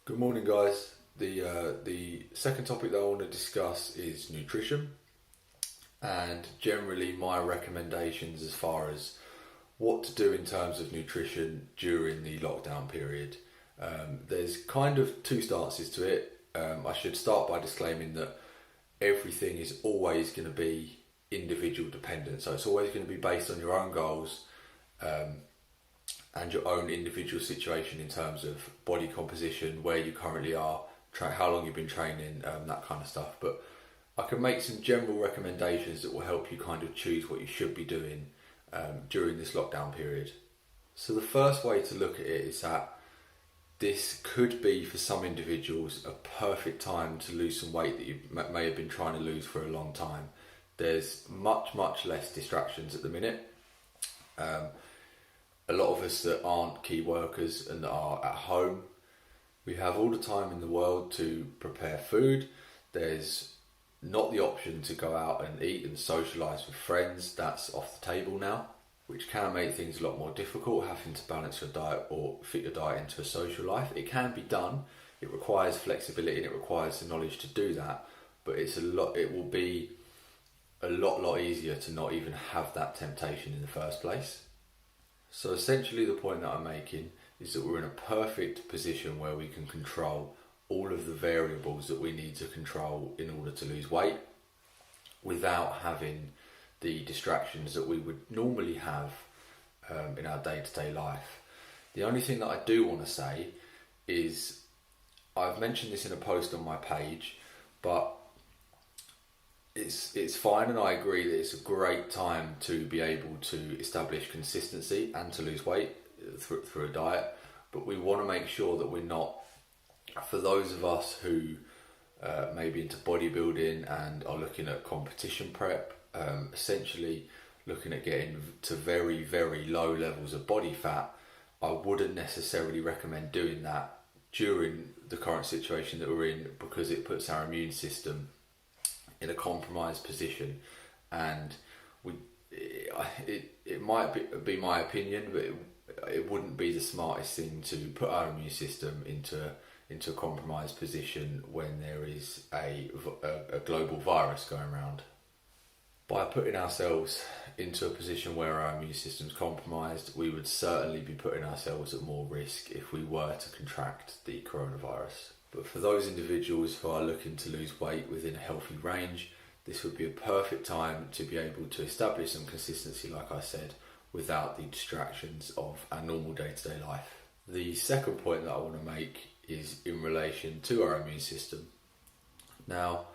Good morning, guys. The second topic that I want to discuss is nutrition, and generally my recommendations as far as what to do in terms of nutrition during the lockdown period. There's kind of two stances to it. I should start by disclaiming that everything is always going to be individual dependent, so it's always going to be based on your own goals. And your own individual situation in terms of body composition, where you currently are, how long you've been training, that kind of stuff. But I can make some general recommendations that will help you kind of choose what you should be doing during this lockdown period. So the first way to look at it is that this could be, for some individuals, a perfect time to lose some weight that you may have been trying to lose for a long time. There's much less distractions at the minute. A lot of us that aren't key workers and that are at home, we have all the time in the world to prepare food. There's not the option to go out and eat and socialise with friends. That's off the table now, which can make things a lot more difficult, having to balance your diet or fit your diet into a social life. It can be done. It requires flexibility and it requires the knowledge to do that, but it will be a lot easier to not even have that temptation in the first place. So essentially the point that I'm making is that we're in a perfect position where we can control all of the variables that we need to control in order to lose weight without having the distractions that we would normally have in our day-to-day life. The only thing that I do want to say is, I've mentioned this in a post on my page, but it's fine, and I agree that it's a great time to be able to establish consistency and to lose weight through a diet. But we want to make sure that we're not, for those of us who may be into bodybuilding and are looking at competition prep, essentially looking at getting to very low levels of body fat, I wouldn't necessarily recommend doing that during the current situation that we're in, because it puts our immune system in a compromised position. And it might be my opinion, but it wouldn't be the smartest thing to put our immune system into a compromised position when there is a global virus going around. By putting ourselves into a position where our immune system's compromised, we would certainly be putting ourselves at more risk if we were to contract the coronavirus. But for those individuals who are looking to lose weight within a healthy range, this would be a perfect time to be able to establish some consistency, like I said, without the distractions of our normal day-to-day life. The second point that I want to make is in relation to our immune system. Now,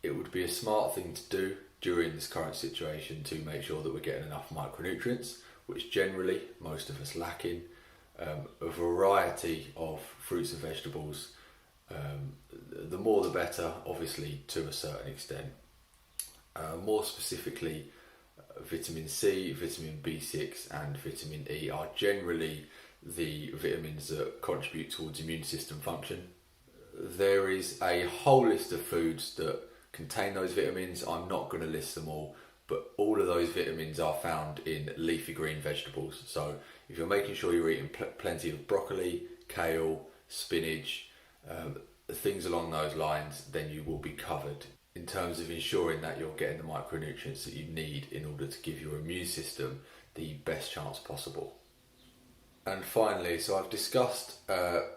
it would be a smart thing to do during this current situation to make sure that we're getting enough micronutrients, which generally most of us lack in. A variety of fruits and vegetables, the more the better, obviously, to a certain extent. More specifically, vitamin C, vitamin B6 and vitamin E are generally the vitamins that contribute towards immune system function. There is a whole list of foods that contain those vitamins. I'm not going to list them all, but all of those vitamins are found in leafy green vegetables. So if you're making sure you're eating plenty of broccoli, kale, spinach, things along those lines, then you will be covered in terms of ensuring that you're getting the micronutrients that you need in order to give your immune system the best chance possible. And finally, so I've discussed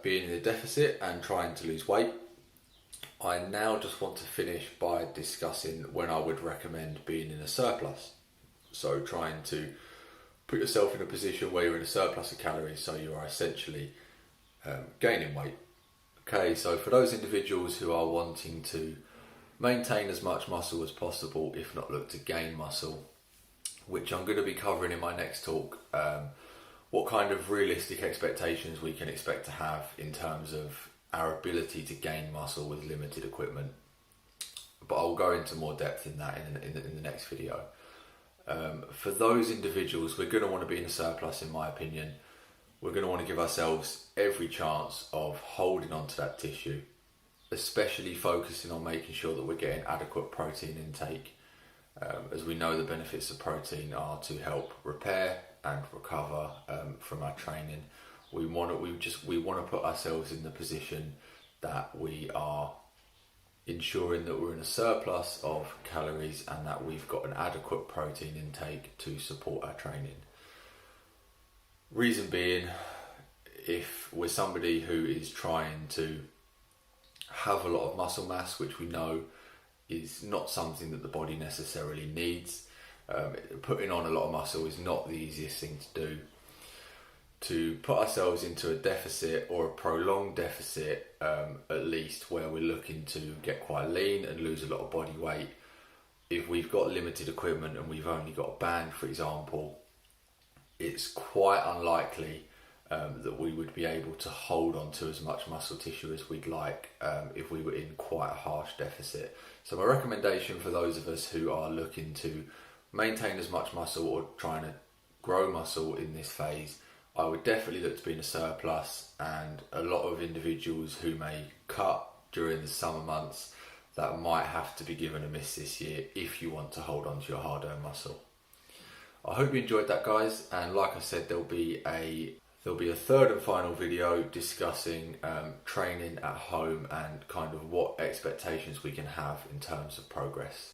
being in a deficit and trying to lose weight. I now just want to finish by discussing when I would recommend being in a surplus. So trying to put yourself in a position where you're in a surplus of calories, so you are essentially gaining weight. Okay, so for those individuals who are wanting to maintain as much muscle as possible, if not look to gain muscle, which I'm going to be covering in my next talk, what kind of realistic expectations we can expect to have in terms of our ability to gain muscle with limited equipment. But I'll go into more depth in that in the next video. For those individuals, we're going to want to be in a surplus, in my opinion. We're going to want to give ourselves every chance of holding on to that tissue, especially focusing on making sure that we're getting adequate protein intake. As we know, the benefits of protein are to help repair and recover from our training, We want to put ourselves in the position that we are ensuring that we're in a surplus of calories and that we've got an adequate protein intake to support our training. Reason being, if we're somebody who is trying to have a lot of muscle mass, which we know is not something that the body necessarily needs, putting on a lot of muscle is not the easiest thing to do. To put ourselves into a deficit or a prolonged deficit, at least where we're looking to get quite lean and lose a lot of body weight, if we've got limited equipment and we've only got a band, for example, it's quite unlikely that we would be able to hold on to as much muscle tissue as we'd like if we were in quite a harsh deficit. So my recommendation for those of us who are looking to maintain as much muscle or trying to grow muscle in this phase, I would definitely look to be in a surplus, and a lot of individuals who may cut during the summer months, that might have to be given a miss this year if you want to hold on to your hard-earned muscle. I hope you enjoyed that, guys, and like I said, there'll be a third and final video discussing training at home and kind of what expectations we can have in terms of progress.